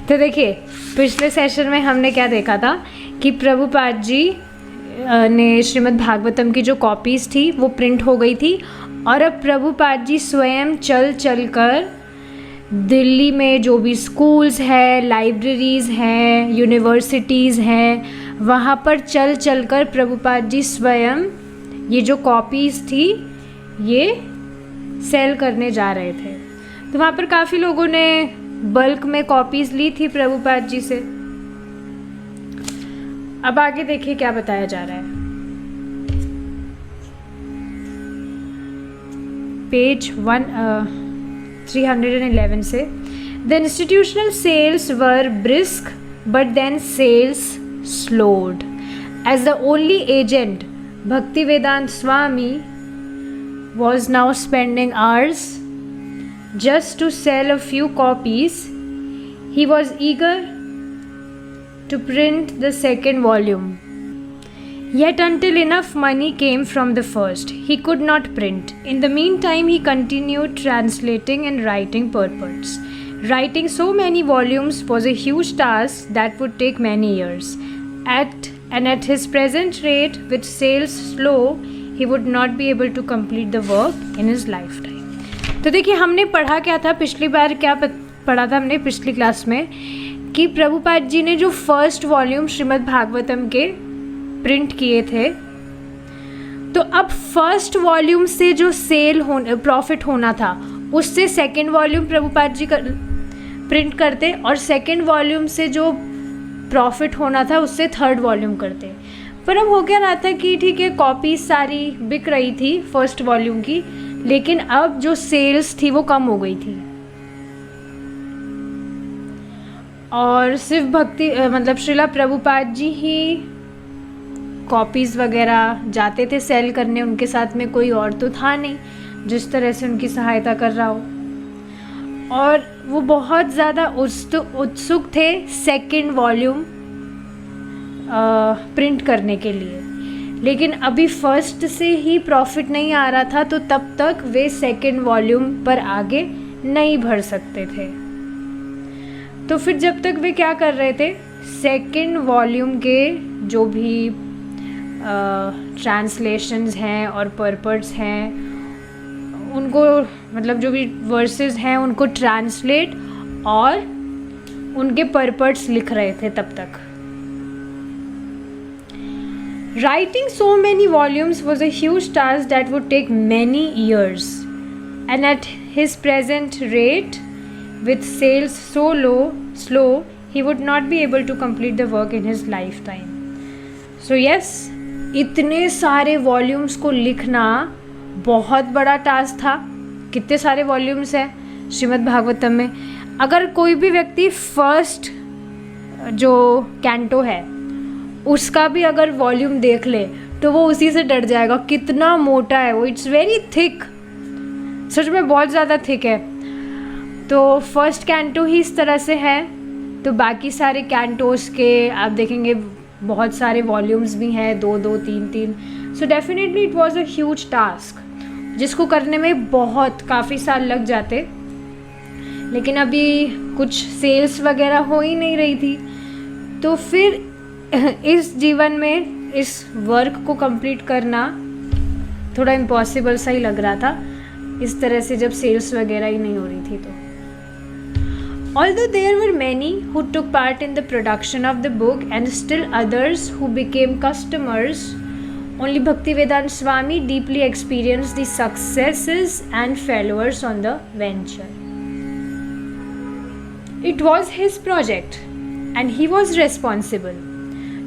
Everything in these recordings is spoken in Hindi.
तो देखिए, पिछले सेशन में हमने क्या देखा था कि प्रभुपाद जी ने श्रीमद् भागवतम की जो कॉपीज़ थी वो प्रिंट हो गई थी, और अब प्रभुपाद जी स्वयं चल कर दिल्ली में जो भी स्कूल्स है, लाइब्रेरीज़ हैं, यूनिवर्सिटीज़ हैं, वहाँ पर चल कर प्रभुपाद जी स्वयं ये जो कॉपीज़ थी ये सेल करने जा रहे थे। तो वहाँ पर काफ़ी लोगों ने बल्क में कॉपीज़ ली थी प्रभुपाद जी से। अब आगे देखिए क्या बताया जा रहा है, पेज 311 से। The institutional sales were brisk but then sales slowed as the only agent Bhaktivedanta Swami was now spending hours just to sell a few copies. He was eager to print the second volume. Yet until enough money came from the first, he could not print. In the meantime, he continued translating and writing purports. Writing so many volumes was a huge task that would take many years. At his present rate, with sales slow, he would not be able to complete the work in his lifetime. तो देखिए, हमने पढ़ा क्या था पिछली बार, क्या पढ़ा था हमने पिछली क्लास में कि प्रभुपाद जी ने जो फर्स्ट वॉल्यूम श्रीमद् भागवतम के प्रिंट किए थे, तो अब फर्स्ट वॉल्यूम से जो प्रॉफिट होना था उससे second volume Prabhupada ji print करते, और सेकेंड वॉल्यूम से जो प्रॉफिट होना था उससे थर्ड वॉल्यूम करते। पर अब हो क्या रहा था कि ठीक है, कॉपीज सारी बिक रही थी फर्स्ट वॉल्यूम की, लेकिन अब जो सेल्स थी वो कम हो गई थी, और सिर्फ मतलब श्रीला प्रभुपाद जी ही कॉपीज़ वगैरह जाते थे सेल करने, उनके साथ में कोई और तो था नहीं जिस तरह से उनकी सहायता कर रहा हो, और वो बहुत ज़्यादा उत्सुक थे सेकंड वॉल्यूम प्रिंट करने के लिए। लेकिन अभी फर्स्ट से ही प्रॉफिट नहीं आ रहा था, तो तब तक वे सेकंड वॉल्यूम पर आगे नहीं बढ़ सकते थे। तो फिर जब तक वे क्या कर रहे थे, सेकंड वॉल्यूम के जो भी ट्रांसलेशंस हैं और पर्पट्स हैं उनको, मतलब जो भी वर्सेस हैं उनको ट्रांसलेट और उनके पर्पट्स लिख रहे थे तब तक। Writing so many volumes was a huge task that would take many years, and at his present rate, with sales so slow, he would not be able to complete the work in his lifetime. So yes, इतने सारे वॉल्यूम्स को लिखना बहुत बड़ा टास्क था। कितने सारे वॉल्यूम्स हैं श्रीमद् भागवतम में। अगर कोई भी व्यक्ति फर्स्ट जो कैंटो है उसका भी अगर वॉल्यूम देख ले तो वो उसी से डर जाएगा, कितना मोटा है वो। इट्स वेरी थिक, सच में बहुत ज़्यादा थिक है। तो फर्स्ट कैंटो ही इस तरह से है, तो बाकी सारे कैंटोस के आप देखेंगे बहुत सारे वॉल्यूम्स भी हैं, 2-2, 3-3। So definitely it was a huge task जिसको करने में बहुत काफ़ी साल लग जाते, लेकिन अभी कुछ सेल्स वगैरह हो ही नहीं रही थी। तो फिर इस जीवन में इस वर्क को कंप्लीट करना थोड़ा इम्पॉसिबल सा ही लग रहा था, इस तरह से जब सेल्स वगैरह ही नहीं हो रही थी। तो although there were many who took part in the production of the book and still others who became customers, only Bhaktivedanta Swami deeply experienced the successes and failures on the venture. It was his project and he was responsible.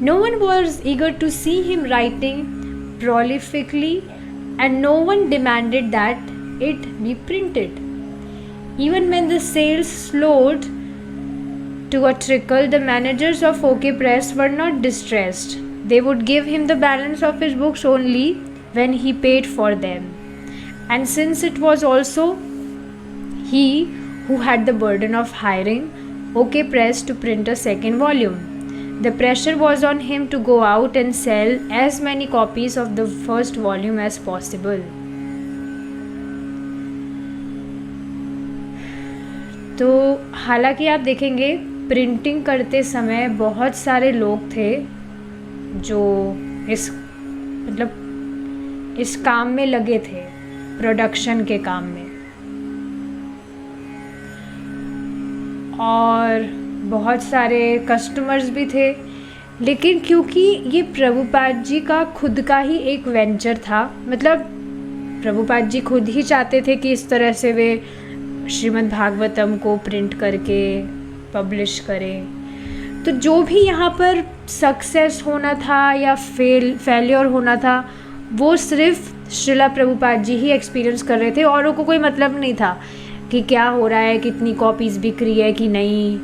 No one was eager to see him writing prolifically, and no one demanded that it be printed. Even when the sales slowed to a trickle, the managers of OK Press were not distressed. They would give him the balance of his books only when he paid for them. And since it was also he who had the burden of hiring OK Press to print a second volume, the pressure was on him to go out and sell as many copies of the first volume as possible. तो हालांकि आप देखेंगे प्रिंटिंग करते समय बहुत सारे लोग थे जो इस काम में लगे थे, प्रोडक्शन के काम में, और बहुत सारे कस्टमर्स भी थे। लेकिन क्योंकि ये प्रभुपाद जी का खुद का ही एक वेंचर था, मतलब प्रभुपाद जी खुद ही चाहते थे कि इस तरह से वे श्रीमद् भागवतम को प्रिंट करके पब्लिश करें, तो जो भी यहाँ पर सक्सेस होना था या फेलियर होना था वो सिर्फ श्रीला प्रभुपाद जी ही एक्सपीरियंस कर रहे थे। औरों को कोई मतलब नहीं था कि क्या हो रहा है, कितनी कॉपीज़ बिक रही है कि नहीं,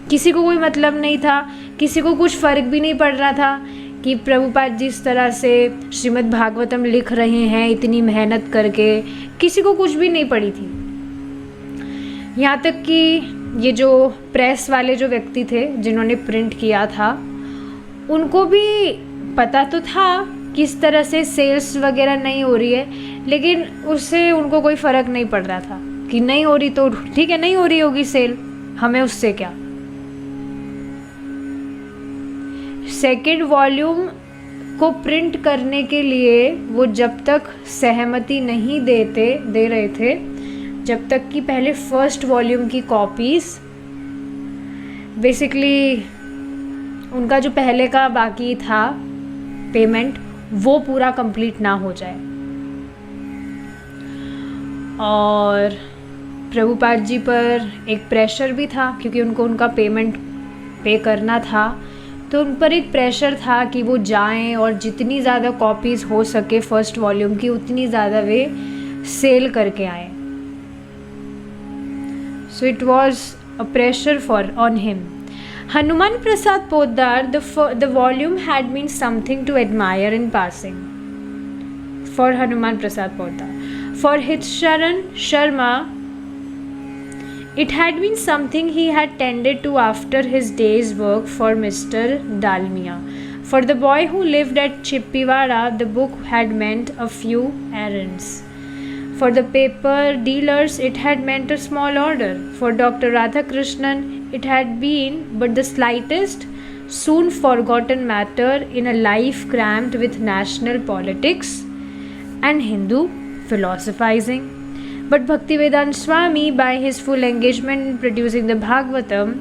किसी को कोई मतलब नहीं था। किसी को कुछ फ़र्क भी नहीं पड़ रहा था कि प्रभुपाद जी इस तरह से श्रीमद् भागवतम लिख रहे हैं इतनी मेहनत करके, किसी को कुछ भी नहीं पड़ी थी। यहाँ तक कि ये जो प्रेस वाले जो व्यक्ति थे जिन्होंने प्रिंट किया था, उनको भी पता तो था किस तरह से सेल्स वगैरह नहीं हो रही है, लेकिन उससे उनको कोई फ़र्क नहीं पड़ रहा था कि नहीं हो रही तो ठीक है, नहीं हो रही होगी सेल, हमें उससे क्या। सेकेंड वॉल्यूम को प्रिंट करने के लिए वो जब तक सहमति नहीं दे रहे थे, जब तक कि पहले फर्स्ट वॉल्यूम की कॉपीज़, बेसिकली उनका जो पहले का बाकी था पेमेंट, वो पूरा कंप्लीट ना हो जाए। और प्रभुपाद जी पर एक प्रेशर भी था क्योंकि उनको उनका पेमेंट पे करना था, तो उन पर एक प्रेशर था कि वो जाएं और जितनी ज़्यादा कॉपीज़ हो सके फर्स्ट वॉल्यूम की उतनी ज़्यादा वे सेल करके आएँ। So it was a pressure on him. Hanuman Prasad Poddar, the volume had been something to admire in passing for Hanuman Prasad Poddar. For Hitsharan Sharma, it had been something he had tended to after his day's work for Mr. Dalmia. For the boy who lived at Chippiwara, the book had meant a few errands. For the paper dealers, it had meant a small order. For Dr. Radhakrishnan, it had been but the slightest, soon forgotten matter in a life crammed with national politics and Hindu philosophizing. But Bhaktivedanta Swami, by his full engagement in producing the Bhagavatam,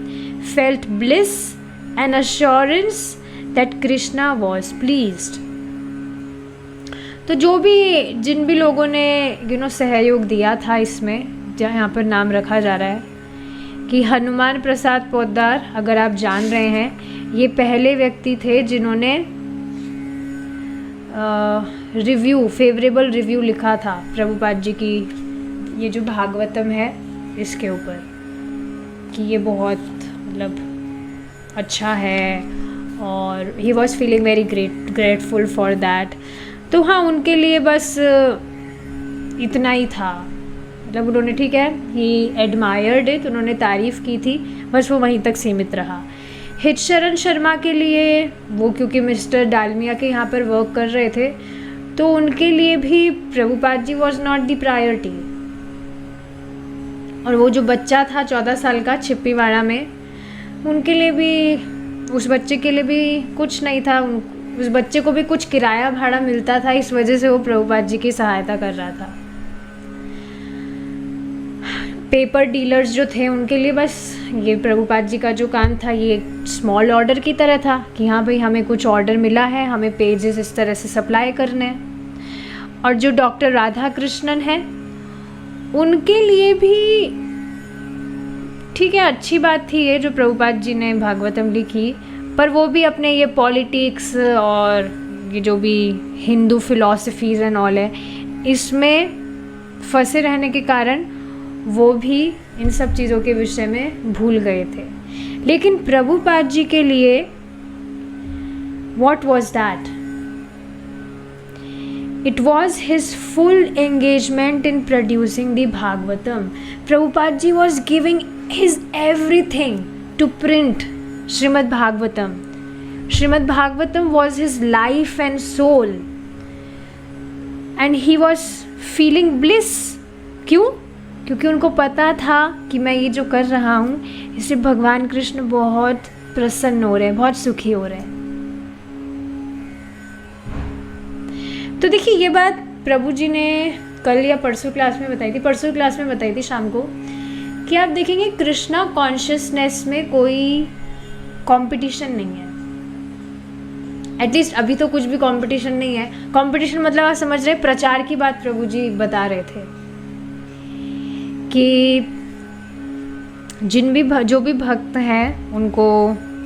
felt bliss and assurance that Krishna was pleased. तो जो भी जिन भी लोगों ने सहयोग दिया था इसमें, जहाँ यहाँ पर नाम रखा जा रहा है कि हनुमान प्रसाद पोद्दार, अगर आप जान रहे हैं, ये पहले व्यक्ति थे जिन्होंने फेवरेबल रिव्यू लिखा था प्रभुपाद जी की ये जो भागवतम है इसके ऊपर, कि ये बहुत मतलब अच्छा है, और he was feeling very grateful for that. तो हाँ, उनके लिए बस इतना ही था, मतलब उन्होंने ठीक है, ही एडमायर्ड इट, उन्होंने तारीफ़ की थी, बस वो वहीं तक सीमित रहा। हितशरण शर्मा के लिए, वो क्योंकि मिस्टर डालमिया के यहाँ पर वर्क कर रहे थे, तो उनके लिए भी Prabhupada ji was not the priority. और वो जो बच्चा था 14 साल का छिप्पीवाड़ा में, उनके लिए भी, उस बच्चे के लिए भी कुछ नहीं था, उस बच्चे को भी कुछ किराया भाड़ा मिलता था, इस वजह से वो प्रभुपाद जी की सहायता कर रहा था। पेपर डीलर्स जो थे उनके लिए बस ये प्रभुपाद जी का जो काम था ये एक स्मॉल ऑर्डर की तरह था कि हाँ भाई हमें कुछ ऑर्डर मिला है, हमें पेजेस इस तरह से सप्लाई करने हैं। और जो डॉक्टर राधा कृष्णन है उनके लिए भी ठीक है, अच्छी बात थी ये जो प्रभुपाद जी ने भागवतम लिखी, पर वो भी अपने ये पॉलिटिक्स और ये जो भी हिंदू फिलॉसफीज़ एंड ऑल है, इसमें फंसे रहने के कारण वो भी इन सब चीज़ों के विषय में भूल गए थे। लेकिन प्रभुपाद जी के लिए what was that? It was his full engagement in producing the Bhagavatam. Prabhupada ji was giving his everything to print Srimad Bhagavatam. Srimad Bhagavatam was his life and soul. And he was feeling bliss. क्यों? क्योंकि उनको पता था कि मैं ये जो कर रहा हूँ इससे भगवान कृष्ण बहुत प्रसन्न हो रहे हैं, बहुत सुखी हो रहे हैं। तो देखिए ये बात प्रभु जी ने कल या परसों क्लास में बताई थी, परसों क्लास में बताई थी शाम को, कि आप देखेंगे कृष्णा कॉन्शियसनेस में कोई कंपटीशन नहीं है। एटलीस्ट अभी तो कुछ भी कंपटीशन नहीं है। कंपटीशन मतलब आप समझ रहे, प्रचार की बात प्रभु जी बता रहे थे कि जो भी भक्त हैं उनको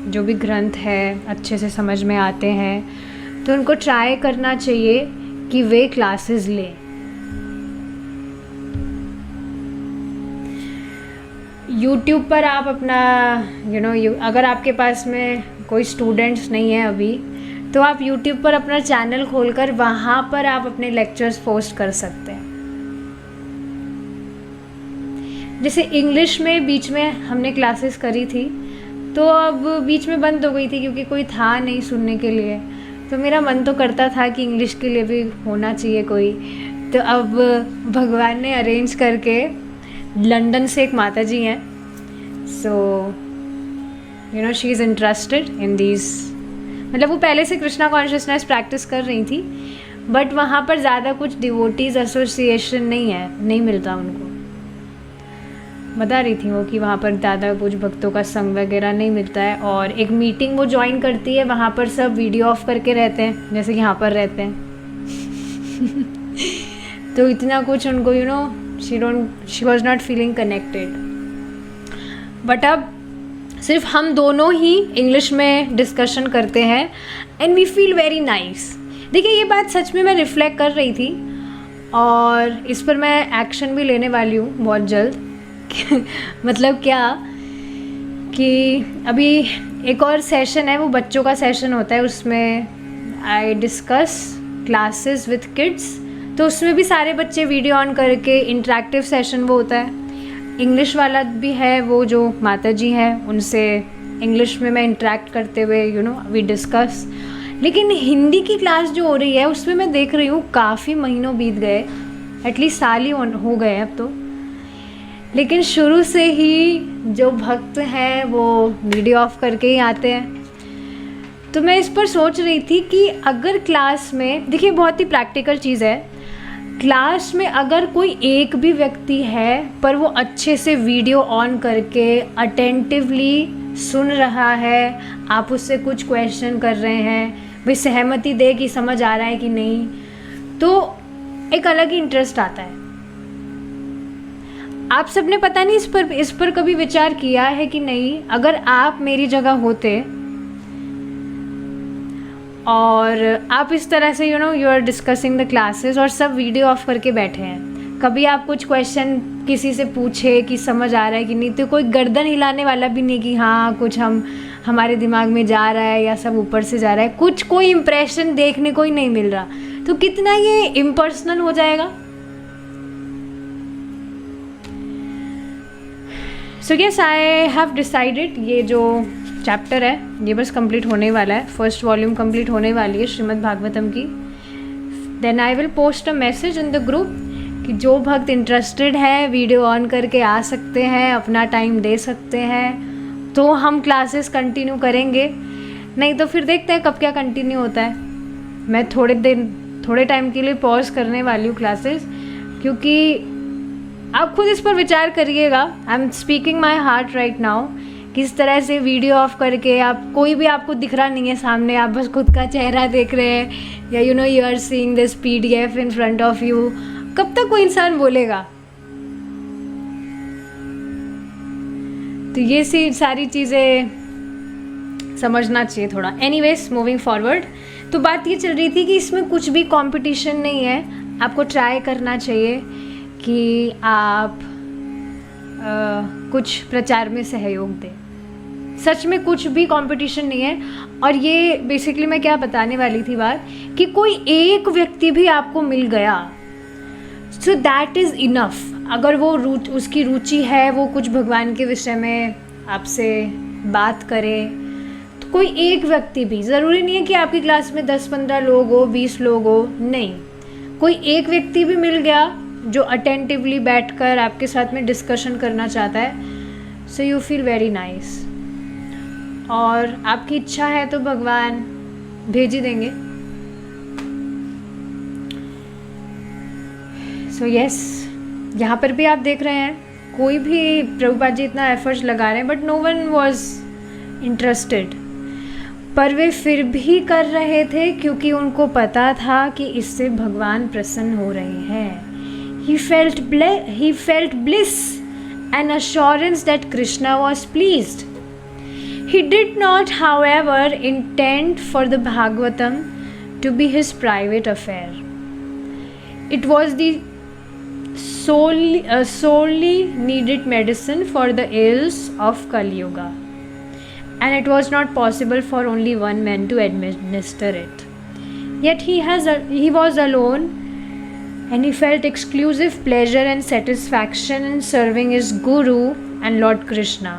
जो भी ग्रंथ है अच्छे से समझ में आते हैं तो उनको ट्राई करना चाहिए कि वे क्लासेस लें। यूट्यूब पर आप अपना अगर आपके पास में कोई स्टूडेंट्स नहीं है अभी, तो आप यूट्यूब पर अपना चैनल खोलकर वहाँ पर आप अपने लेक्चर्स पोस्ट कर सकते हैं। जैसे इंग्लिश में बीच में हमने क्लासेस करी थी, तो अब बीच में बंद हो गई थी क्योंकि कोई था नहीं सुनने के लिए। तो मेरा मन तो करता था कि इंग्लिश के लिए भी होना चाहिए कोई। तो अब भगवान ने अरेंज करके, लंदन से एक माता जी हैं, so she is interested in these, मतलब वो पहले से कृष्णा कॉन्शियसनेस प्रैक्टिस कर रही थी, बट वहाँ पर ज़्यादा कुछ डिवोटीज़ एसोसिएशन नहीं है, नहीं मिलता उनको। बता रही थी वो कि वहाँ पर ज़्यादा कुछ भक्तों का संग वगैरह नहीं मिलता है। और एक मीटिंग वो ज्वाइन करती है, वहाँ पर सब वीडियो ऑफ करके रहते हैं जैसे कि यहाँ पर रहते हैं। तो इतना कुछ उनको she was not feeling connected. But अब सिर्फ हम दोनों ही इंग्लिश में डिस्कशन करते हैं and we feel very nice. देखिए ये बात सच में मैं रिफ्लेक्ट कर रही थी और इस पर मैं एक्शन भी लेने वाली हूँ बहुत जल्द। मतलब क्या कि अभी एक और सेशन है, वो बच्चों का सेशन होता है, उसमें I discuss classes with kids. तो उसमें भी सारे बच्चे वीडियो ऑन करके इंटरेक्टिव सेशन वो होता है। इंग्लिश वाला भी है, वो जो माता जी हैं उनसे इंग्लिश में मैं इंटरेक्ट करते हुए वी डिस्कस। लेकिन हिंदी की क्लास जो हो रही है उसमें मैं देख रही हूँ काफ़ी महीनों बीत गए, एटलीस्ट साल ही हो गए अब तो, लेकिन शुरू से ही जो भक्त हैं वो वीडियो ऑफ करके ही आते हैं। तो मैं इस पर सोच रही थी कि अगर क्लास में, देखिए बहुत ही प्रैक्टिकल चीज़ है, क्लास में अगर कोई एक भी व्यक्ति है पर वो अच्छे से वीडियो ऑन करके अटेंटिवली सुन रहा है, आप उससे कुछ क्वेश्चन कर रहे हैं, भाई सहमति दे कि समझ आ रहा है कि नहीं, तो एक अलग ही इंटरेस्ट आता है। आप सबने पता नहीं इस पर कभी विचार किया है कि नहीं, अगर आप मेरी जगह होते और आप इस तरह से you are discussing the classes और सब वीडियो ऑफ करके बैठे हैं, कभी आप कुछ क्वेश्चन किसी से पूछे कि समझ आ रहा है कि नहीं, तो कोई गर्दन हिलाने वाला भी नहीं कि हाँ कुछ हमारे दिमाग में जा रहा है या सब ऊपर से जा रहा है, कुछ कोई इम्प्रेशन देखने को ही नहीं मिल रहा, तो कितना ये इम्पर्सनल हो जाएगा। So yes, I have decided, ये जो चैप्टर है ये बस कंप्लीट होने वाला है, फर्स्ट वॉल्यूम कंप्लीट होने वाली है श्रीमद् भागवतम की। Then I will post a message in the group कि जो भक्त इंटरेस्टेड है वीडियो ऑन करके आ सकते हैं, अपना टाइम दे सकते हैं, तो हम क्लासेस कंटिन्यू करेंगे, नहीं तो फिर देखते हैं कब क्या कंटिन्यू होता है। मैं थोड़े टाइम के लिए पॉज करने वाली हूँ क्लासेस, क्योंकि आप खुद इस पर विचार करिएगा। I am speaking my heart right now. किस तरह से वीडियो ऑफ करके आप, कोई भी आपको दिख रहा नहीं है सामने, आप बस खुद का चेहरा देख रहे हैं, या you are seeing this PDF in front of you, कब तक कोई इंसान बोलेगा। तो ये सारी चीज़ें समझना चाहिए थोड़ा। एनीवेज, मूविंग फॉरवर्ड, तो बात ये चल रही थी कि इसमें कुछ भी कंपटीशन नहीं है, आपको ट्राई करना चाहिए कि आप कुछ प्रचार में सहयोग दें। सच में कुछ भी कंपटीशन नहीं है। और ये बेसिकली मैं क्या बताने वाली थी बात, कि कोई एक व्यक्ति भी आपको मिल गया, सो दैट इज़ इनफ। अगर वो उसकी रुचि है, वो कुछ भगवान के विषय में आपसे बात करे, तो कोई एक व्यक्ति भी, ज़रूरी नहीं है कि आपकी क्लास में 10-15 लोग हो, 20 लोग हो, नहीं, कोई एक व्यक्ति भी मिल गया जो अटेंटिवली बैठकर आपके साथ में डिस्कशन करना चाहता है, so you feel very nice. और आपकी इच्छा है तो भगवान भेज ही देंगे। सो यस, यहाँ पर भी आप देख रहे हैं कोई भी, प्रभुपाद जी इतना एफर्ट्स लगा रहे हैं but no one was interested, पर वे फिर भी कर रहे थे क्योंकि उनको पता था कि इससे भगवान प्रसन्न हो रहे हैं। He felt bliss and assurance that Krishna was pleased. He did not, however, intend for the Bhagavatam to be his private affair. It was the sorely needed medicine for the ills of Kali Yuga, and it was not possible for only one man to administer it. Yet he was alone, and he felt exclusive pleasure and satisfaction in serving his Guru and Lord Krishna.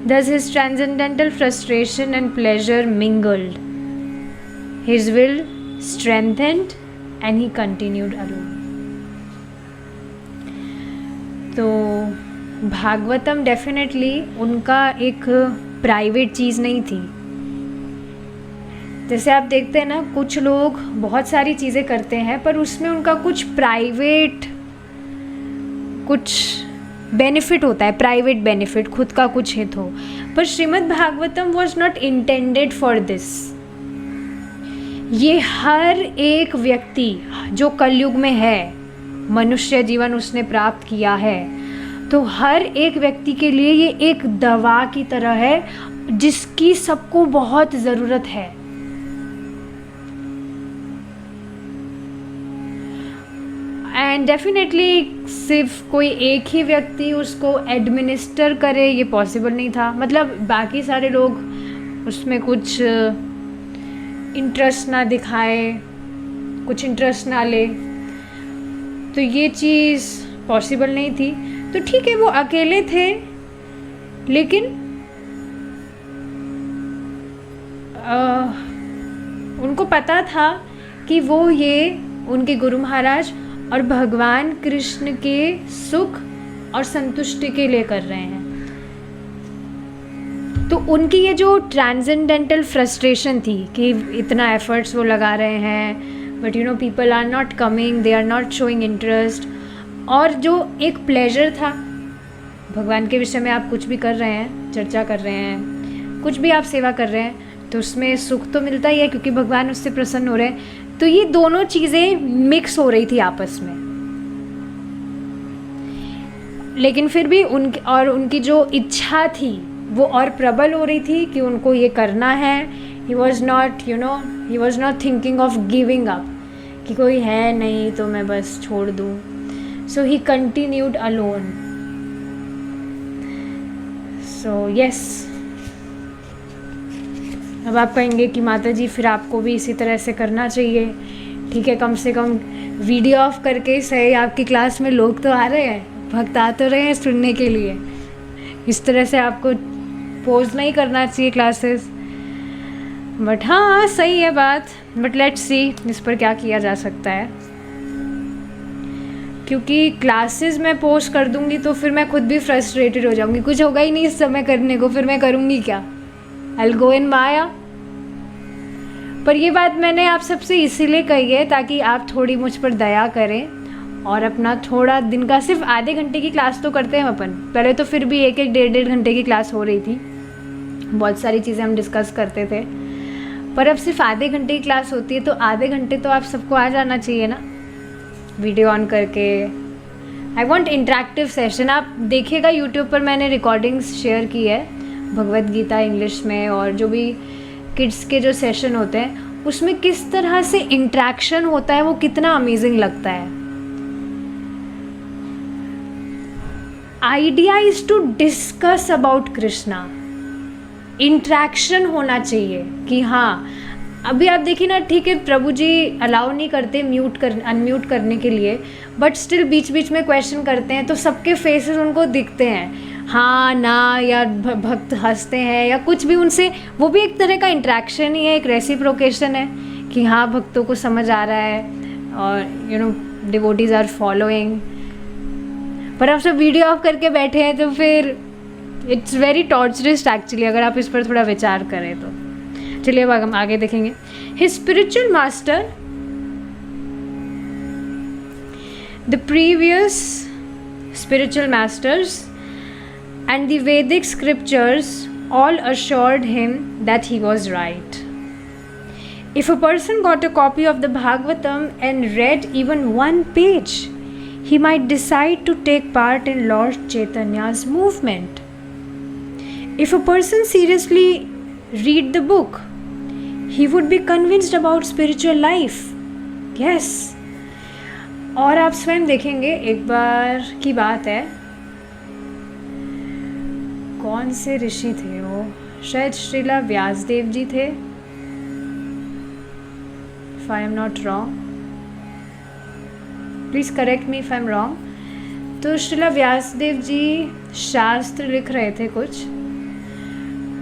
Thus his transcendental frustration and pleasure mingled. His will strengthened and he continued alone. तो भागवतम डेफिनेटली उनका एक प्राइवेट चीज़ नहीं थी। जैसे आप देखते हैं ना, कुछ लोग बहुत सारी चीज़ें करते हैं पर उसमें उनका कुछ प्राइवेट, कुछ बेनिफिट होता है, प्राइवेट बेनिफिट, खुद का कुछ हित हो। पर Shrimad Bhagavatam was not intended for this. ये हर एक व्यक्ति जो कलयुग में है, मनुष्य जीवन उसने प्राप्त किया है, तो हर एक व्यक्ति के लिए ये एक दवा की तरह है जिसकी सबको बहुत ज़रूरत है। एंड डेफिनेटली सिर्फ कोई एक ही व्यक्ति उसको एडमिनिस्टर करे ये पॉसिबल नहीं था। मतलब बाकी सारे लोग उसमें कुछ इंटरेस्ट ना दिखाए, कुछ इंटरेस्ट ना ले, तो ये चीज़ पॉसिबल नहीं थी। तो ठीक है, वो अकेले थे, लेकिन उनको पता था कि वो ये उनके गुरु महाराज और भगवान कृष्ण के सुख और संतुष्टि के लिए कर रहे हैं। तो उनकी ये जो ट्रांसेंडेंटल फ्रस्ट्रेशन थी कि इतना एफर्ट्स वो लगा रहे हैं but you know people are not coming, they are not showing interest, और जो एक प्लेजर था भगवान के विषय में, आप कुछ भी कर रहे हैं, चर्चा कर रहे हैं, कुछ भी आप सेवा कर रहे हैं, तो उसमें सुख तो मिलता ही है क्योंकि भगवान उससे प्रसन्न हो रहे हैं। तो ये दोनों चीज़ें मिक्स हो रही थी आपस में, लेकिन फिर भी उनकी जो इच्छा थी वो और प्रबल हो रही थी कि उनको ये करना है। He was not thinking of giving up, कि कोई है नहीं तो मैं बस छोड़ दूँ। So he continued alone. So yes, अब आप कहेंगे कि माता जी फिर आपको भी इसी तरह से करना चाहिए। ठीक है, कम से कम वीडियो ऑफ करके सही, आपकी क्लास में लोग तो आ रहे हैं, भक्त आ तो रहे हैं सुनने के लिए। इस तरह से आपको पोज नहीं करना चाहिए क्लासेस। बट हाँ, सही है बात, बट लेट्स सी इस पर क्या किया जा सकता है। क्योंकि क्लासेस मैं पोस्ट कर दूँगी तो फिर मैं खुद भी फ्रस्ट्रेटेड हो जाऊँगी, कुछ होगा ही नहीं इस समय करने को, फिर मैं करूँगी क्या? I'll go in माया। पर ये बात मैंने आप सबसे इसीलिए कही है ताकि आप थोड़ी मुझ पर दया करें और अपना थोड़ा दिन का, सिर्फ आधे घंटे की क्लास तो करते हैं अपन, पहले तो फिर भी एक डेढ़ घंटे की क्लास हो रही थी, बहुत सारी चीज़ें हम डिस्कस करते थे, पर अब सिर्फ आधे घंटे की क्लास होती है। तो आधे घंटे तो आप सबको आ जाना चाहिए ना, वीडियो ऑन करके। I want interactive session. आप देखिएगा यूट्यूब पर मैंने रिकॉर्डिंग्स शेयर की है भगवत गीता इंग्लिश में, और जो भी किड्स के जो सेशन होते हैं उसमें किस तरह से इंटरेक्शन होता है, वो कितना अमेजिंग लगता है। Idea is to discuss about Krishna. Interaction होना चाहिए कि हाँ, अभी आप देखिए ना, ठीक है प्रभु जी अलाउ नहीं करते अनम्यूट करने के लिए, बट स्टिल बीच बीच में क्वेश्चन करते हैं तो सबके फेसेस उनको दिखते हैं, हाँ ना, या भक्त हंसते हैं या कुछ भी उनसे, वो भी एक तरह का इंटरेक्शन ही है, एक रेसिप्रोकेशन है कि हाँ भक्तों को समझ आ रहा है और डिवोटीज आर फॉलोइंग, पर आप सब वीडियो ऑफ करके बैठे हैं, तो फिर इट्स वेरी टॉर्चरस एक्चुअली, अगर आप इस पर थोड़ा विचार करें तो। चलिए अब हम आगे देखेंगे। His spiritual master, the previous spiritual masters and the Vedic scriptures all assured him that he was right. If a person got a copy of the Bhagavatam and read even one page, he might decide to take part in Lord Chaitanya's movement. If a person seriously read the book, he would be convinced about spiritual life. Yes. और आप स्वयं देखेंगे, एक बार की बात है, कौन से ऋषि थे वो, शायद श्रीला व्यासदेव जी थे, if I am not wrong, please correct me if I am wrong. तो श्रीला व्यासदेव जी शास्त्र लिख रहे थे कुछ,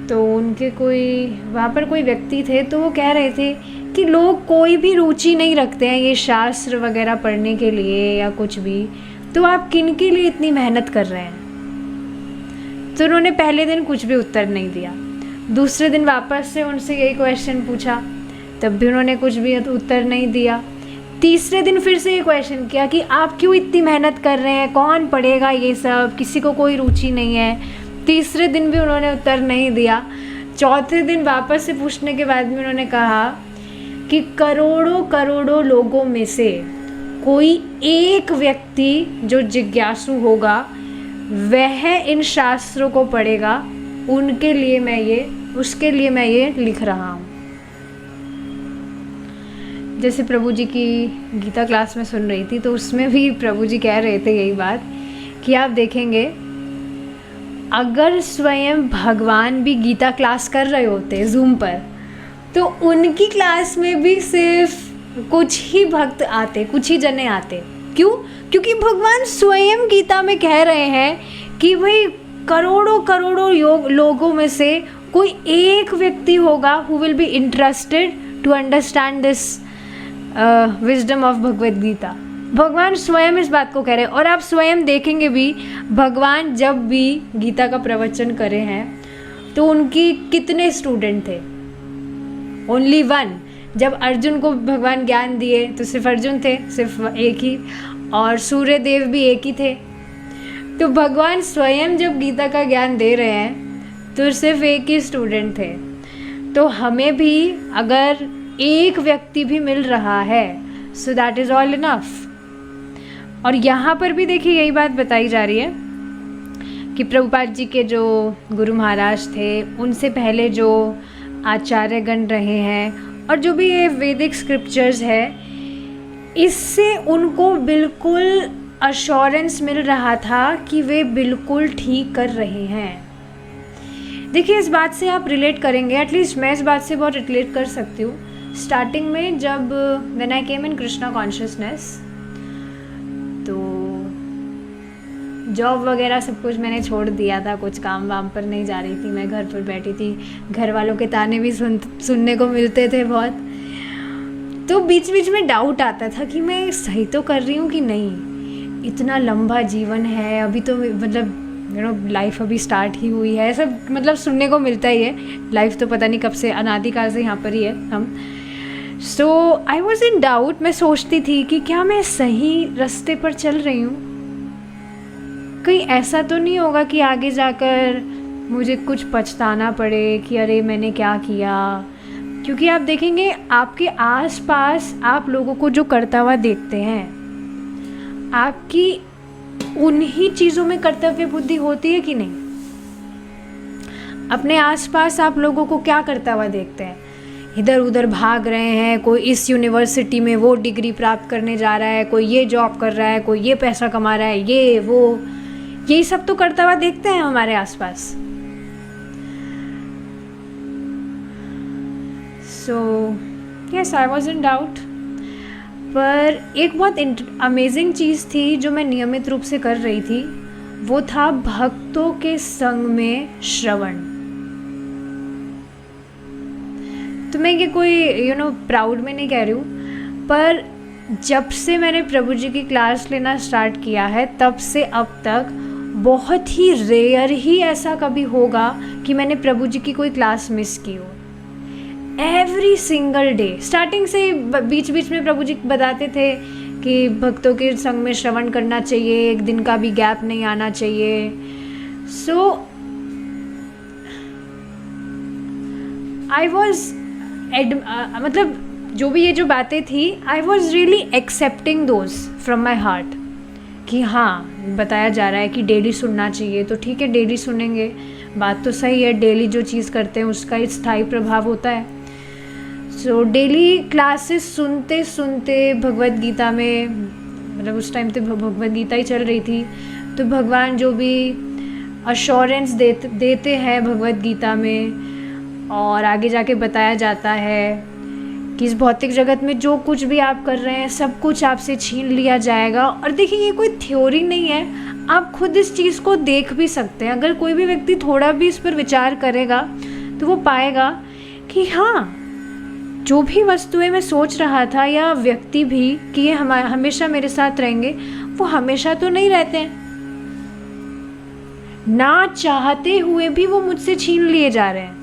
तो उनके कोई वहाँ पर कोई व्यक्ति थे, तो वो कह रहे थे कि लोग कोई भी रुचि नहीं रखते हैं ये शास्त्र वगैरह पढ़ने के लिए या कुछ भी, तो आप किन के लिए इतनी मेहनत कर रहे हैं। तो उन्होंने पहले दिन कुछ भी उत्तर नहीं दिया, दूसरे दिन वापस से उनसे यही क्वेश्चन पूछा, तब भी उन्होंने कुछ भी उत्तर नहीं दिया। तीसरे दिन फिर से ये क्वेश्चन किया कि आप क्यों इतनी मेहनत कर रहे हैं, कौन पढ़ेगा ये सब, किसी को कोई रुचि नहीं है। तीसरे दिन भी उन्होंने उत्तर नहीं दिया। चौथे दिन वापस से पूछने के बाद में उन्होंने कहा कि करोड़ों करोड़ों लोगों में से कोई एक व्यक्ति जो जिज्ञासु होगा वह इन शास्त्रों को पढ़ेगा, उसके लिए मैं ये लिख रहा हूँ। जैसे प्रभु जी की गीता क्लास में सुन रही थी, तो उसमें भी प्रभु जी कह रहे थे यही बात कि आप देखेंगे, अगर स्वयं भगवान भी गीता क्लास कर रहे होते जूम पर, तो उनकी क्लास में भी सिर्फ कुछ ही भक्त आते, कुछ ही जने आते। क्यों? क्योंकि भगवान स्वयं गीता में कह रहे हैं कि भाई करोड़ों करोड़ों लोगों में से कोई एक व्यक्ति होगा who will be interested to understand this wisdom of Bhagavad Gita. भगवान स्वयं इस बात को कह रहे हैं। और आप स्वयं देखेंगे भी, भगवान जब भी गीता का प्रवचन करे हैं तो उनकी कितने स्टूडेंट थे? Only one. जब अर्जुन को भगवान ज्ञान दिए तो सिर्फ अर्जुन थे, सिर्फ एक ही, और सूर्य देव भी एक ही थे। तो भगवान स्वयं जब गीता का ज्ञान दे रहे हैं तो सिर्फ एक ही स्टूडेंट थे। तो हमें भी अगर एक व्यक्ति भी मिल रहा है, so that is all enough. और यहाँ पर भी देखिए यही बात बताई जा रही है कि प्रभुपाद जी के जो गुरु महाराज थे, उनसे पहले जो आचार्यगण रहे हैं, और जो भी ये वैदिक स्क्रिप्चर्स है, इससे उनको बिल्कुल अश्योरेंस मिल रहा था कि वे बिल्कुल ठीक कर रहे हैं। देखिए इस बात से आप रिलेट करेंगे, एटलीस्ट मैं इस बात से बहुत रिलेट कर सकती हूँ। स्टार्टिंग में जब when I came in Krishna consciousness, तो जॉब वगैरह सब कुछ मैंने छोड़ दिया था, कुछ काम वाम पर नहीं जा रही थी, मैं घर पर बैठी थी। घर वालों के ताने भी सुनने को मिलते थे बहुत। तो बीच बीच में डाउट आता था कि मैं सही तो कर रही हूँ कि नहीं। इतना लंबा जीवन है, अभी तो मतलब लाइफ अभी स्टार्ट ही हुई है, सब मतलब सुनने को मिलता ही है। लाइफ तो पता नहीं कब से, अनादिकाल से यहाँ पर ही है हम। सो आई वॉज इन डाउट। मैं सोचती थी कि क्या मैं सही रास्ते पर चल रही हूँ, कहीं ऐसा तो नहीं होगा कि आगे जाकर मुझे कुछ पछताना पड़े कि अरे मैंने क्या किया। क्योंकि आप देखेंगे आपके आसपास आप लोगों को जो करता हुआ देखते हैं, आपकी उन्हीं चीज़ों में कर्तव्य बुद्धि होती है कि नहीं? अपने आसपास आप लोगों को क्या करता हुआ देखते हैं? इधर उधर भाग रहे हैं, कोई इस यूनिवर्सिटी में वो डिग्री प्राप्त करने जा रहा है, कोई ये जॉब कर रहा है, कोई ये पैसा कमा रहा है, ये वो, यही सब तो करता हुआ देखते हैं हमारे आसपास। So yes, I was in doubt. पर एक बहुत अमेजिंग चीज़ थी जो मैं नियमित रूप से कर रही थी, वो था भक्तों के संग में श्रवण। तो मैं ये कोई प्राउड में नहीं कह रही हूँ, पर जब से मैंने प्रभु जी की क्लास लेना स्टार्ट किया है तब से अब तक बहुत ही रेयर ही ऐसा कभी होगा कि मैंने प्रभु जी की कोई क्लास मिस की हो। एवरी सिंगल डे, स्टार्टिंग से बीच बीच में प्रभु जी बताते थे कि भक्तों के संग में श्रवण करना चाहिए, एक दिन का भी गैप नहीं आना चाहिए। सो आई वॉज मतलब जो भी ये जो बातें थी, I was really accepting those from my heart कि हाँ बताया जा रहा है कि डेली सुनना चाहिए, तो ठीक है डेली सुनेंगे, बात तो सही है, डेली जो चीज़ करते हैं उसका स्थायी प्रभाव होता है। सो डेली क्लासेस सुनते सुनते भगवत गीता में, मतलब उस टाइम तो भगवत गीता ही चल रही थी, तो भगवान जो भी अश्योरेंस देते हैं भगवत गीता में, और आगे जाके बताया जाता है कि इस भौतिक जगत में जो कुछ भी आप कर रहे हैं सब कुछ आपसे छीन लिया जाएगा। और देखिए ये कोई थ्योरी नहीं है, आप खुद इस चीज़ को देख भी सकते हैं। अगर कोई भी व्यक्ति थोड़ा भी इस पर विचार करेगा तो वो पाएगा कि हाँ, जो भी वस्तुएं मैं सोच रहा था या व्यक्ति भी कि ये हमेशा मेरे साथ रहेंगे, वो हमेशा तो नहीं रहते हैं, ना चाहते हुए भी वो मुझसे छीन लिए जा रहे हैं।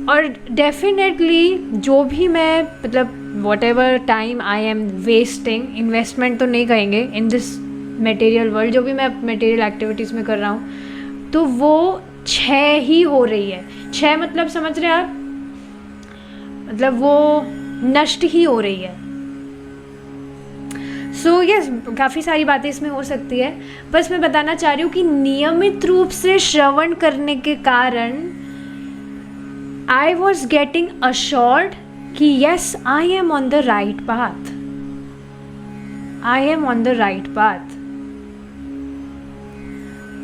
और डेफिनेटली जो भी मैं मतलब what ever time I am wasting, investment तो नहीं कहेंगे इन दिस मटेरियल वर्ल्ड, जो भी मैं मटेरियल एक्टिविटीज़ में कर रहा हूँ, तो वो 6 ही हो रही है। 6 मतलब समझ रहे हैं आप, मतलब वो नष्ट ही हो रही है। सो यस, काफ़ी सारी बातें इसमें हो सकती है, बस मैं बताना चाह रही हूँ कि नियमित रूप से श्रवण करने के कारण I was getting assured कि yes, I am on the right path. I am on the right path.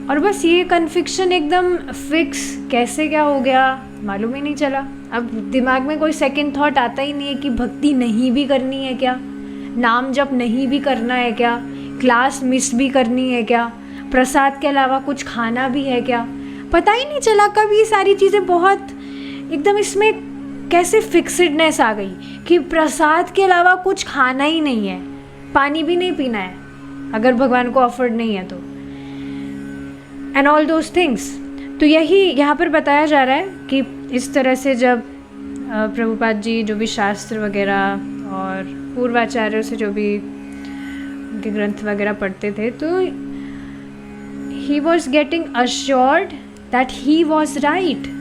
और बस ये कन्फिक्शन एकदम फिक्स कैसे क्या हो गया मालूम ही नहीं चला। अब दिमाग में कोई सेकंड थॉट आता ही नहीं है कि भक्ति नहीं भी करनी है क्या, नाम जप नहीं भी करना है क्या, क्लास मिस भी करनी है क्या, प्रसाद के अलावा कुछ खाना भी है क्या। पता ही नहीं चला कब ये सारी चीज़ें बहुत एकदम इसमें कैसे फिक्सडनेस आ गई कि प्रसाद के अलावा कुछ खाना ही नहीं है, पानी भी नहीं पीना है अगर भगवान को अफोर्ड नहीं है तो, एंड ऑल दोज थिंग्स। तो यही यहाँ पर बताया जा रहा है कि इस तरह से जब प्रभुपाद जी जो भी शास्त्र वगैरह और पूर्वाचार्यों से जो भी उनके ग्रंथ वगैरह पढ़ते थे, तो he was getting assured that he was right,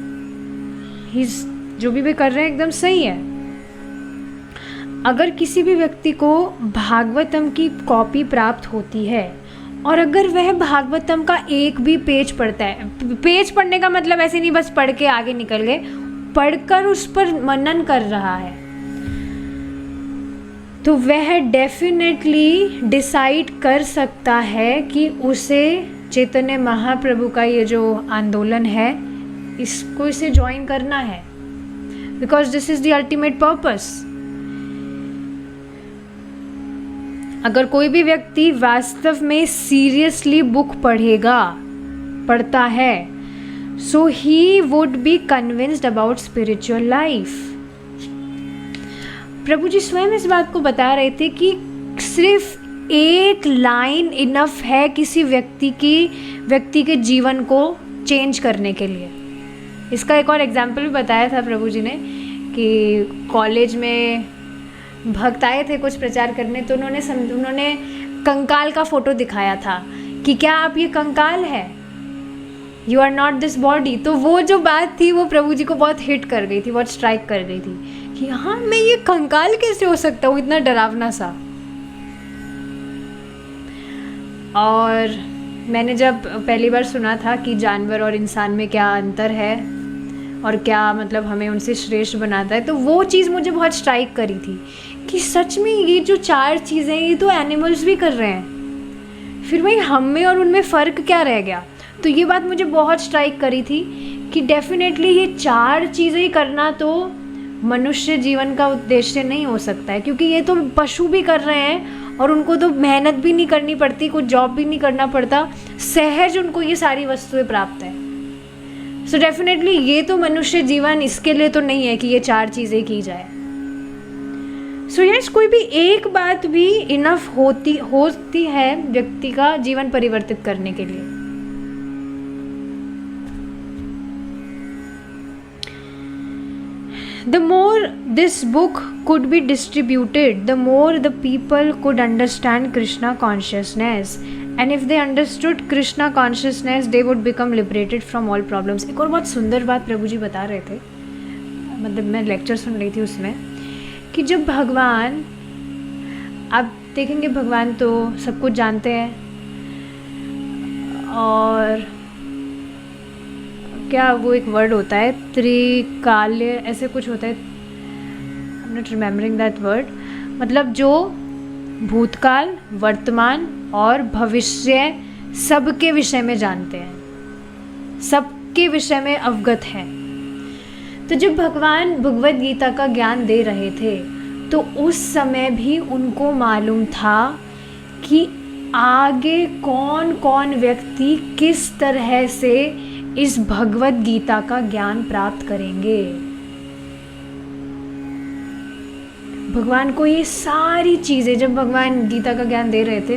जो भी कर रहे हैं एकदम सही है। अगर किसी भी व्यक्ति को भागवतम की कॉपी प्राप्त होती है और अगर वह भागवतम का एक भी पेज पढ़ता है, पेज पढ़ने का मतलब ऐसे नहीं बस पढ़ के आगे निकल गए, पढ़कर उस पर मनन कर रहा है, तो वह डेफिनेटली डिसाइड कर सकता है कि उसे चैतन्य महाप्रभु का ये जो आंदोलन है इसको इसे ज्वाइन करना है, because this is the ultimate purpose. अगर कोई भी व्यक्ति वास्तव में सीरियसली बुक पढ़ता है, so he would be convinced about spiritual life. प्रभु जी स्वयं इस बात को बता रहे थे कि सिर्फ एक लाइन इनफ है किसी व्यक्ति के जीवन को चेंज करने के लिए। इसका एक और एग्जाम्पल भी बताया था प्रभु जी ने कि कॉलेज में भक्त आए थे कुछ प्रचार करने, तो उन्होंने कंकाल का फोटो दिखाया था कि क्या आप ये कंकाल है, you are not this body. तो वो जो बात थी वो प्रभु जी को बहुत हिट कर गई थी, बहुत स्ट्राइक कर गई थी कि हाँ मैं ये कंकाल कैसे हो सकता हूँ, इतना डरावना सा। और मैंने जब पहली बार सुना था कि जानवर और इंसान में क्या अंतर है और क्या मतलब हमें उनसे श्रेष्ठ बनाता है, तो वो चीज़ मुझे बहुत स्ट्राइक करी थी कि सच में ये जो 4 चीज़ें ये तो एनिमल्स भी कर रहे हैं, फिर वही हम में और उनमें फ़र्क क्या रह गया। तो ये बात मुझे बहुत स्ट्राइक करी थी कि डेफिनेटली ये 4 चीज़ें ही करना तो मनुष्य जीवन का उद्देश्य नहीं हो सकता है, क्योंकि ये तो पशु भी कर रहे हैं और उनको तो मेहनत भी नहीं करनी पड़ती, कुछ जॉब भी नहीं करना पड़ता, सहज उनको ये सारी वस्तुएं प्राप्त है। सो डेफिनेटली ये तो मनुष्य जीवन इसके लिए तो नहीं है कि ये 4 चीज़ें की जाए। सो यस, कोई भी एक बात भी इनफ होती है व्यक्ति का जीवन परिवर्तित करने के लिए। The more this book could be distributed, the more the people could understand Krishna consciousness. And if they understood Krishna consciousness, they would become liberated from all problems. एक और बहुत सुंदर बात प्रभु जी बता रहे थे, मतलब मैं लेक्चर सुन रही थी उसमें, कि जब भगवान, आप देखेंगे भगवान तो सब कुछ जानते हैं, और क्या वो एक वर्ड होता है त्रिकाल्य, ऐसे कुछ होता है, I am not remembering that word, मतलब जो भूतकाल, वर्तमान और भविष्य सबके विषय में जानते हैं, सबके विषय में अवगत हैं। तो जब भगवान भगवद गीता का ज्ञान दे रहे थे तो उस समय भी उनको मालूम था कि आगे कौन कौन व्यक्ति किस तरह से इस भगवद गीता का ज्ञान प्राप्त करेंगे। भगवान को ये सारी चीज़ें, जब भगवान गीता का ज्ञान दे रहे थे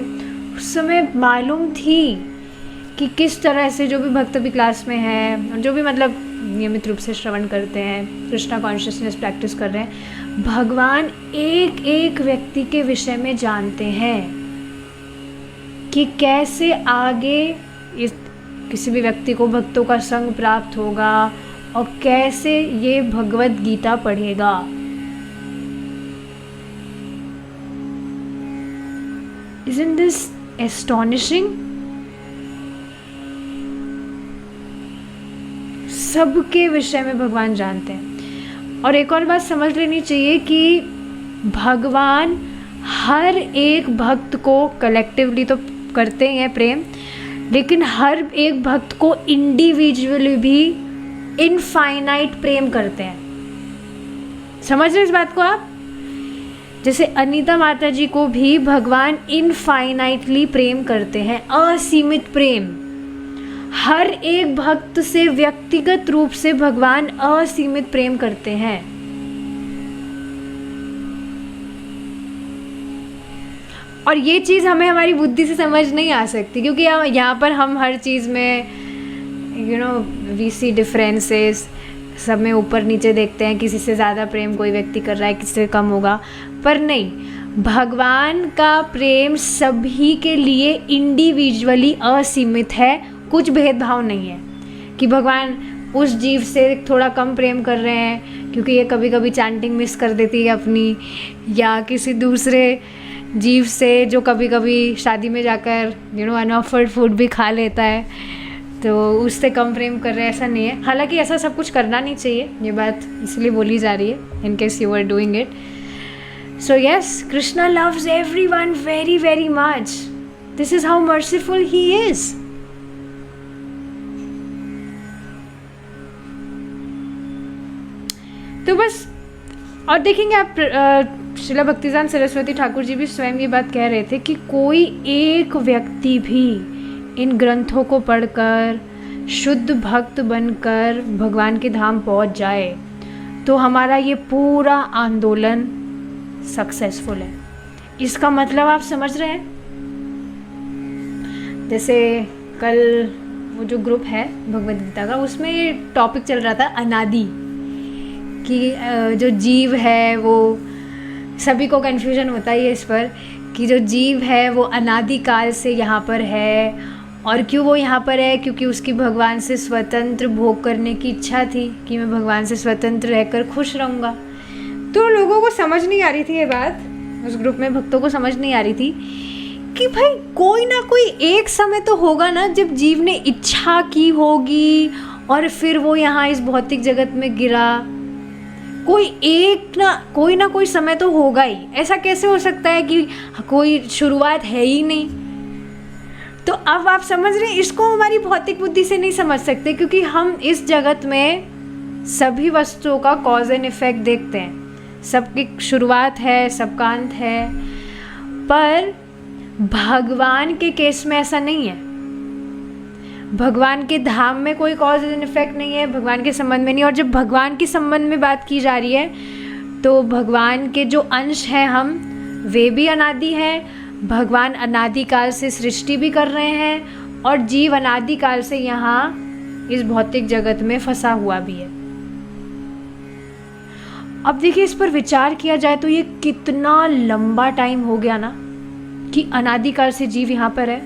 उस समय मालूम थी कि किस तरह से जो भी भक्त भी क्लास में है और जो भी मतलब नियमित रूप से श्रवण करते हैं, कृष्णा कॉन्शियसनेस प्रैक्टिस कर रहे हैं, भगवान एक एक व्यक्ति के विषय में जानते हैं कि कैसे आगे इस किसी भी व्यक्ति को भक्तों का संग प्राप्त होगा और कैसे ये भगवद गीता पढ़ेगा। Isn't this astonishing? सबके विषय में भगवान जानते हैं। और एक और बात समझ लेनी चाहिए कि भगवान हर एक भक्त को कलेक्टिवली तो करते हैं प्रेम, लेकिन हर एक भक्त को इंडिविजुअली भी इनफाइनाइट प्रेम करते हैं। समझ रहे इस बात को आप? जैसे अनीता माता जी को भी भगवान इनफाइनाइटली प्रेम करते हैं, असीमित प्रेम। हर एक भक्त से व्यक्तिगत रूप से भगवान असीमित प्रेम करते हैं। और ये चीज़ हमें हमारी बुद्धि से समझ नहीं आ सकती, क्योंकि यहाँ पर हम हर चीज़ में वी सी डिफरेंसेस, सब में ऊपर नीचे देखते हैं, किसी से ज़्यादा प्रेम कोई व्यक्ति कर रहा है, किसी से कम होगा। पर नहीं, भगवान का प्रेम सभी के लिए इंडिविजुअली असीमित है, कुछ भेदभाव नहीं है कि भगवान उस जीव से थोड़ा कम प्रेम कर रहे हैं क्योंकि ये कभी कभी चैंटिंग मिस कर देती है अपनी, या किसी दूसरे जीव से जो कभी कभी शादी में जाकर अनऑफर्ड फूड भी खा लेता है तो उससे कम प्रेम कर रहे हैं, ऐसा नहीं है। हालांकि ऐसा सब कुछ करना नहीं चाहिए, ये बात इसलिए बोली जा रही है in case you are doing it. So yes, Krishna loves everyone very very much. This is how merciful he is. तो बस, और देखेंगे आप श्रीला भक्तिदान सरस्वती ठाकुर जी भी स्वयं ये बात कह रहे थे कि कोई एक व्यक्ति भी इन ग्रंथों को पढ़कर शुद्ध भक्त बनकर भगवान के धाम पहुंच जाए तो हमारा ये पूरा आंदोलन सक्सेसफुल है। इसका मतलब आप समझ रहे हैं? जैसे कल वो जो ग्रुप है भगवद गीता का, उसमें ये टॉपिक चल रहा था अनादि, कि जो जीव है वो, सभी को कन्फ्यूजन होता है इस पर कि जो जीव है वो अनादि काल से यहाँ पर है। और क्यों वो यहाँ पर है? क्योंकि उसकी भगवान से स्वतंत्र भोग करने की इच्छा थी कि मैं भगवान से स्वतंत्र रहकर खुश रहूँगा। तो लोगों को समझ नहीं आ रही थी ये बात, उस ग्रुप में भक्तों को समझ नहीं आ रही थी कि भाई कोई ना कोई एक समय तो होगा ना जब जीव ने इच्छा की होगी और फिर वो यहाँ इस भौतिक जगत में गिरा। कोई ना कोई समय तो होगा ही। ऐसा कैसे हो सकता है कि कोई शुरुआत है ही नहीं? तो अब आप समझ रहे हैं, इसको हमारी भौतिक बुद्धि से नहीं समझ सकते, क्योंकि हम इस जगत में सभी वस्तुओं का कॉज एंड इफेक्ट देखते हैं। सबकी शुरुआत है, सबका अंत है, पर भगवान के केस में ऐसा नहीं है। भगवान के धाम में कोई कॉज एंड इफेक्ट नहीं है, भगवान के संबंध में नहीं। और जब भगवान के संबंध में बात की जा रही है तो भगवान के जो अंश हैं हम, वे भी अनादि हैं। भगवान अनादिकाल से सृष्टि भी कर रहे हैं और जीव अनादिकाल से यहाँ इस भौतिक जगत में फंसा हुआ भी है। अब देखिए, इस पर विचार किया जाए तो ये कितना लंबा टाइम हो गया ना कि अनादिकाल से जीव यहाँ पर है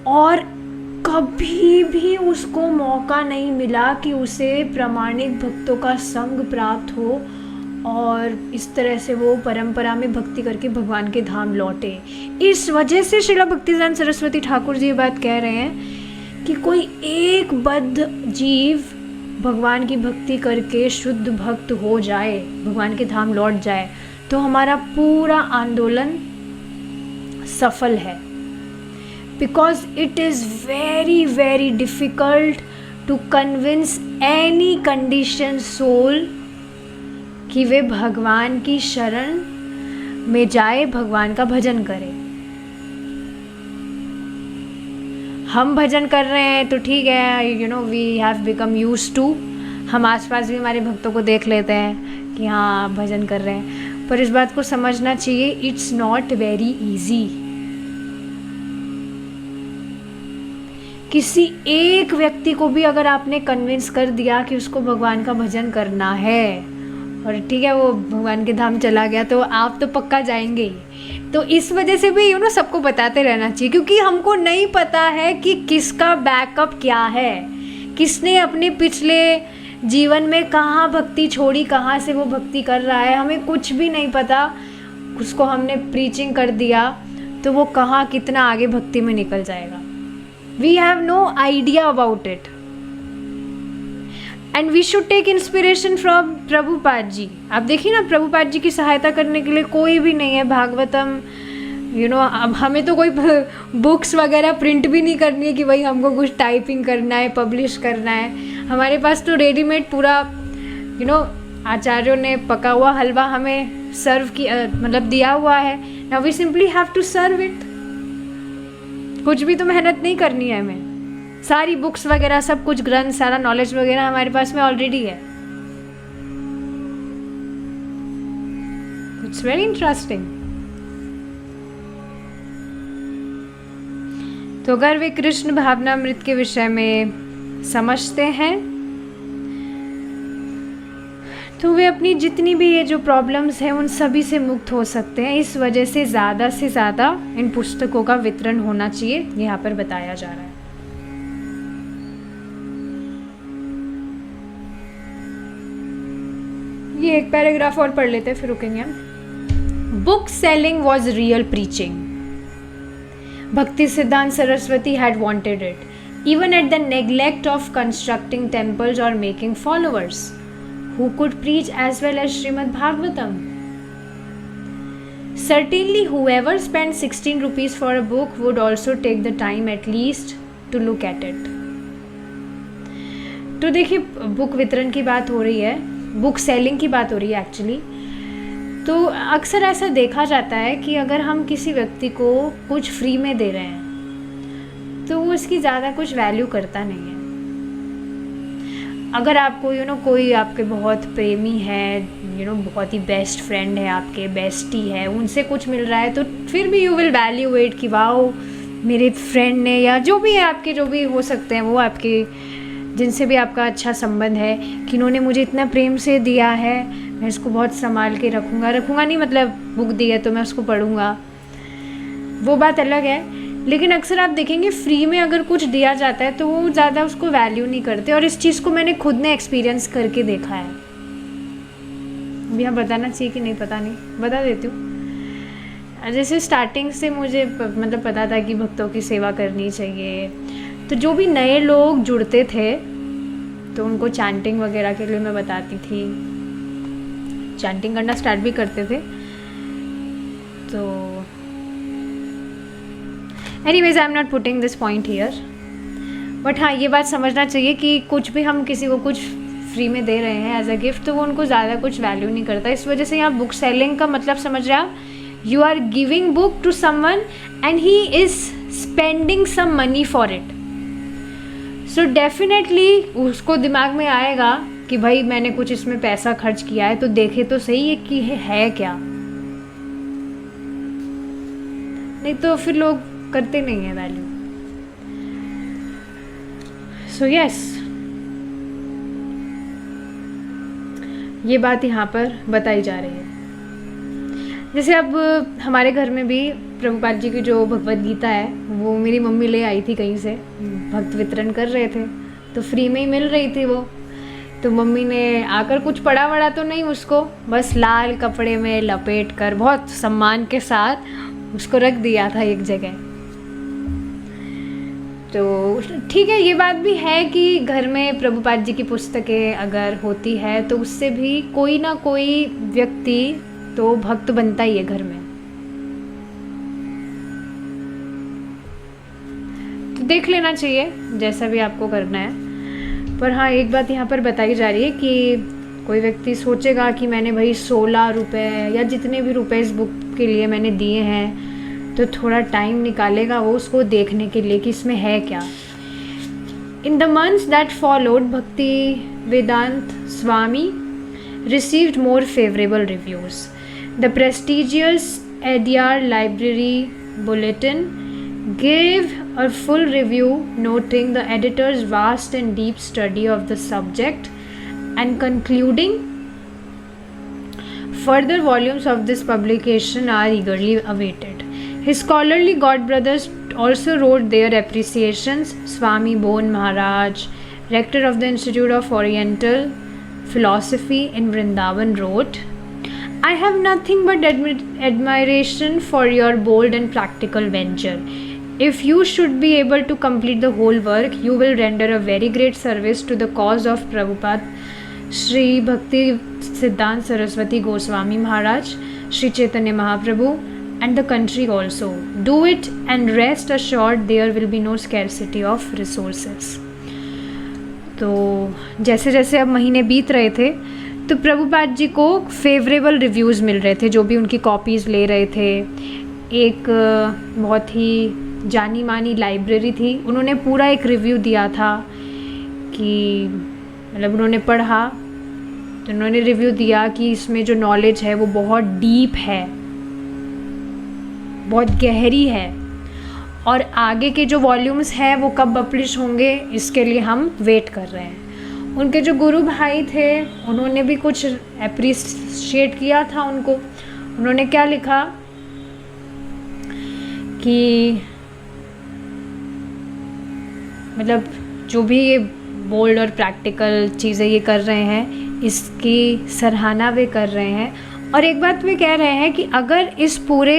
और कभी भी उसको मौका नहीं मिला कि उसे प्रामाणिक भक्तों का संग प्राप्त हो और इस तरह से वो परंपरा में भक्ति करके भगवान के धाम लौटे। इस वजह से श्रीला भक्तिसिद्धांत सरस्वती ठाकुर जी ये बात कह रहे हैं कि कोई एक बद्ध जीव भगवान की भक्ति करके शुद्ध भक्त हो जाए, भगवान के धाम लौट जाए, तो हमारा पूरा आंदोलन सफल है। Because it is very very difficult to convince any conditioned soul कि वे भगवान की शरण में जाए, भगवान का भजन करे। हम भजन कर रहे हैं तो ठीक है, you know we have become used to, हम आसपास भी हमारे भक्तों को देख लेते हैं कि हाँ भजन कर रहे हैं, पर इस बात को समझना चाहिए इट्स नॉट वेरी ईजी। किसी एक व्यक्ति को भी अगर आपने कन्विंस कर दिया कि उसको भगवान का भजन करना है और ठीक है वो भगवान के धाम चला गया, तो आप तो पक्का जाएंगे ही। तो इस वजह से भी सबको बताते रहना चाहिए, क्योंकि हमको नहीं पता है कि किसका बैकअप क्या है, किसने अपने पिछले जीवन में कहाँ भक्ति छोड़ी, कहाँ से वो भक्ति कर रहा है, हमें कुछ भी नहीं पता। उसको हमने प्रीचिंग कर दिया तो वो कहाँ कितना आगे भक्ति में निकल जाएगा। We have no idea about it, and we should take inspiration from Prabhupada ji. आप देखिए ना, प्रभुपाद जी की सहायता करने के लिए कोई भी नहीं है। भागवतम अब हमें तो कोई बुक्स वगैरह प्रिंट भी नहीं करनी है कि भाई हमको कुछ टाइपिंग करना है, पब्लिश करना है। हमारे पास तो रेडीमेड पूरा आचार्यों ने पका हुआ हलवा हमें सर्व किया, मतलब दिया हुआ है। Now we simply have to serve it. कुछ भी तो मेहनत नहीं करनी है हमें। सारी बुक्स वगैरह, सब कुछ ग्रंथ, सारा नॉलेज वगैरह हमारे पास में ऑलरेडी है। It's very interesting. तो अगर वे कृष्ण भावनामृत के विषय में समझते हैं तो वे अपनी जितनी भी ये जो प्रॉब्लम्स हैं उन सभी से मुक्त हो सकते हैं। इस वजह से ज़्यादा इन पुस्तकों का वितरण होना चाहिए, यहाँ पर बताया जा रहा है। ये एक पैराग्राफ और पढ़ लेते हैं फिर रुकेंगे हम। Book selling was real preaching. भक्ति सिद्धांत Saraswati had wanted it, even at the neglect of constructing temples or making followers who could preach as well as Srimad Bhagavatam. Certainly whoever spent 16 rupees for a book would also take the time at least to look at it. तो देखिए, बुक वितरण की बात हो रही है, बुक सेलिंग की बात हो रही है एक्चुअली। तो अक्सर ऐसा देखा जाता है कि अगर हम किसी व्यक्ति को कुछ फ्री में दे रहे हैं तो वो उसकी ज़्यादा कुछ वैल्यू करता नहीं है। अगर आपको कोई आपके बहुत प्रेमी है, बहुत ही बेस्ट फ्रेंड है, आपके बेस्टी है, उनसे कुछ मिल रहा है तो फिर भी यू विल वैल्यू इट कि वाओ मेरे फ्रेंड ने, या जो भी है आपके, जो भी हो सकते हैं वो आपके, जिनसे भी आपका अच्छा संबंध है, कि इन्होंने मुझे इतना प्रेम से दिया है, मैं इसको बहुत संभाल के रखूँगा नहीं मतलब बुक दी है तो मैं उसको पढ़ूँगा, वो बात अलग है। लेकिन अक्सर आप देखेंगे फ्री में अगर कुछ दिया जाता है तो वो ज़्यादा उसको वैल्यू नहीं करते, और इस चीज़ को मैंने खुद ने एक्सपीरियंस करके देखा है। अभी यहाँ बताना चाहिए कि नहीं, पता नहीं, बता देती हूँ। जैसे स्टार्टिंग से मुझे मतलब पता था कि भक्तों की सेवा करनी चाहिए, तो जो भी नए लोग जुड़ते थे तो उनको चैंटिंग वगैरह के लिए मैं बताती थी, चैंटिंग करना स्टार्ट भी करते थे। तो anyways I am not putting this point here, but हाँ ये बात समझना चाहिए कि कुछ भी हम किसी को कुछ फ्री में दे रहे हैं एज अ गिफ्ट तो वो उनको ज़्यादा कुछ वैल्यू नहीं करता। इस वजह से यहाँ बुक सेलिंग का मतलब समझ रहे आप, you are giving book to someone and he is spending some money for it. So definitely उसको दिमाग में आएगा कि भाई मैंने कुछ इसमें पैसा खर्च किया है तो देखे तो सही है कि है क्या, नहीं तो फिर लोग करते नहीं है वैल्यू। सो यस, ये बात यहाँ पर बताई जा रही है। जैसे अब हमारे घर में भी प्रभुपाद जी की जो भगवद गीता है वो मेरी मम्मी ले आई थी कहीं से, भक्त वितरण कर रहे थे तो फ्री में ही मिल रही थी वो, तो मम्मी ने आकर कुछ पढ़ा वड़ा तो नहीं उसको, बस लाल कपड़े में लपेट कर बहुत सम्मान के साथ उसको रख दिया था एक जगह। तो ठीक है, ये बात भी है कि घर में प्रभुपाद जी की पुस्तकें अगर होती है तो उससे भी कोई ना कोई व्यक्ति तो भक्त बनता ही है घर में। तो देख लेना चाहिए जैसा भी आपको करना है। पर हाँ, एक बात यहाँ पर बताई जा रही है कि कोई व्यक्ति सोचेगा कि मैंने भाई 16 रुपये या जितने भी रुपए इस बुक के लिए मैंने दिए हैं, तो थोड़ा टाइम निकालेगा वो उसको देखने के लिए कि इसमें है क्या। In the months that followed, भक्ति वेदांत स्वामी received more favorable reviews. The prestigious Adyar Library Bulletin gave a full review noting the editor's vast and deep study of the subject and concluding further volumes of this publication are eagerly awaited. His scholarly godbrothers also wrote their appreciations. Swami Bon Maharaj, rector of the Institute of Oriental Philosophy in Vrindavan, wrote, I have nothing but admiration for your bold and practical venture. If you should be able to complete the whole work, you will render a very great service to the cause of Prabhupada, Sri Bhakti Siddhanta Saraswati Goswami Maharaj, Sri Chaitanya Mahaprabhu, and the country also. Do it and rest assured there will be no scarcity of resources. तो जैसे जैसे अब महीने बीत रहे थे तो प्रभुपाद जी को फेवरेबल रिव्यूज़ मिल रहे थे, जो भी उनकी कॉपीज़ ले रहे थे। एक बहुत ही जानी मानी लाइब्रेरी थी, उन्होंने पूरा एक रिव्यू दिया था कि मतलब उन्होंने पढ़ा तो उन्होंने रिव्यू दिया कि इसमें जो नॉलेज है वो बहुत डीप है, बहुत गहरी है, और आगे के जो वॉल्यूम्स हैं वो कब पब्लिश होंगे इसके लिए हम वेट कर रहे हैं। उनके जो गुरु भाई थे उन्होंने भी कुछ एप्रिशिएट किया था उनको। उन्होंने क्या लिखा कि मतलब जो भी ये बोल्ड और प्रैक्टिकल चीज़ें ये कर रहे हैं इसकी सराहना वे कर रहे हैं। और एक बात वे कह रहे हैं कि अगर इस पूरे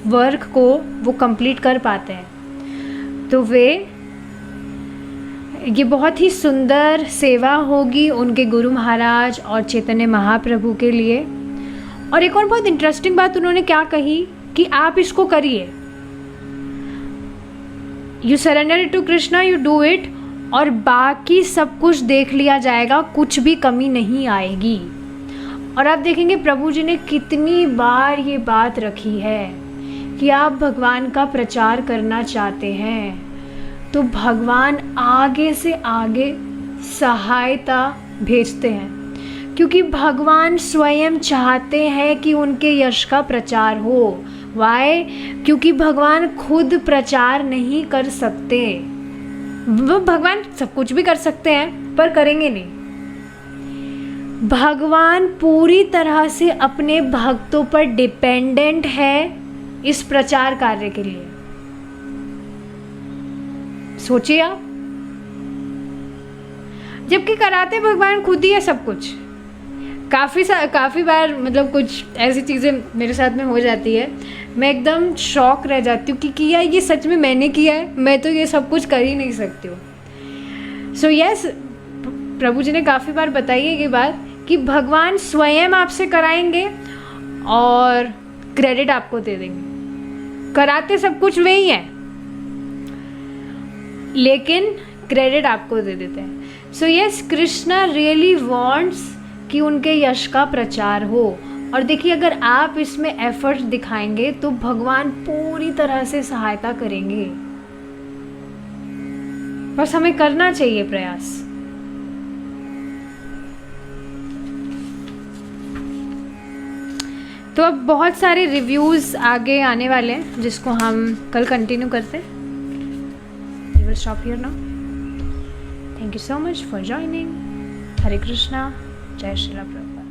वर्क को वो कंप्लीट कर पाते हैं तो वे ये बहुत ही सुंदर सेवा होगी उनके गुरु महाराज और चैतन्य महाप्रभु के लिए। और एक और बहुत इंटरेस्टिंग बात उन्होंने क्या कही कि आप इसको करिए, you surrender to Krishna, you do it, और बाकी सब कुछ देख लिया जाएगा, कुछ भी कमी नहीं आएगी। और आप देखेंगे प्रभु जी ने कितनी बार ये बात रखी है कि आप भगवान का प्रचार करना चाहते हैं तो भगवान आगे से आगे सहायता भेजते हैं, क्योंकि भगवान स्वयं चाहते हैं कि उनके यश का प्रचार हो। वाई? क्योंकि भगवान खुद प्रचार नहीं कर सकते। वो भगवान सब कुछ भी कर सकते हैं पर करेंगे नहीं। भगवान पूरी तरह से अपने भक्तों पर डिपेंडेंट है इस प्रचार कार्य के लिए। सोचिए आप, जबकि कराते भगवान खुद ही है सब कुछ। काफ़ी बार मतलब कुछ ऐसी चीज़ें मेरे साथ में हो जाती है, मैं एकदम शॉक रह जाती हूँ कि किया ये सच में मैंने किया है, मैं तो ये सब कुछ कर ही नहीं सकती हूँ। सो यस, प्रभु जी ने काफ़ी बार बताई है ये बात कि भगवान स्वयं आपसे कराएंगे और क्रेडिट आपको दे देंगे। कराते सब कुछ वे ही हैं लेकिन क्रेडिट आपको दे देते हैं। सो यस, कृष्णा रियली वांट्स कि उनके यश का प्रचार हो। और देखिए, अगर आप इसमें एफर्ट दिखाएंगे तो भगवान पूरी तरह से सहायता करेंगे। बस हमें करना चाहिए प्रयास। तो अब बहुत सारे रिव्यूज़ आगे आने वाले हैं जिसको हम कल कंटिन्यू करते हैं. We will stop here now. Thank you so much for joining. Hare Krishna. जय श्रीला प्रभुपाद.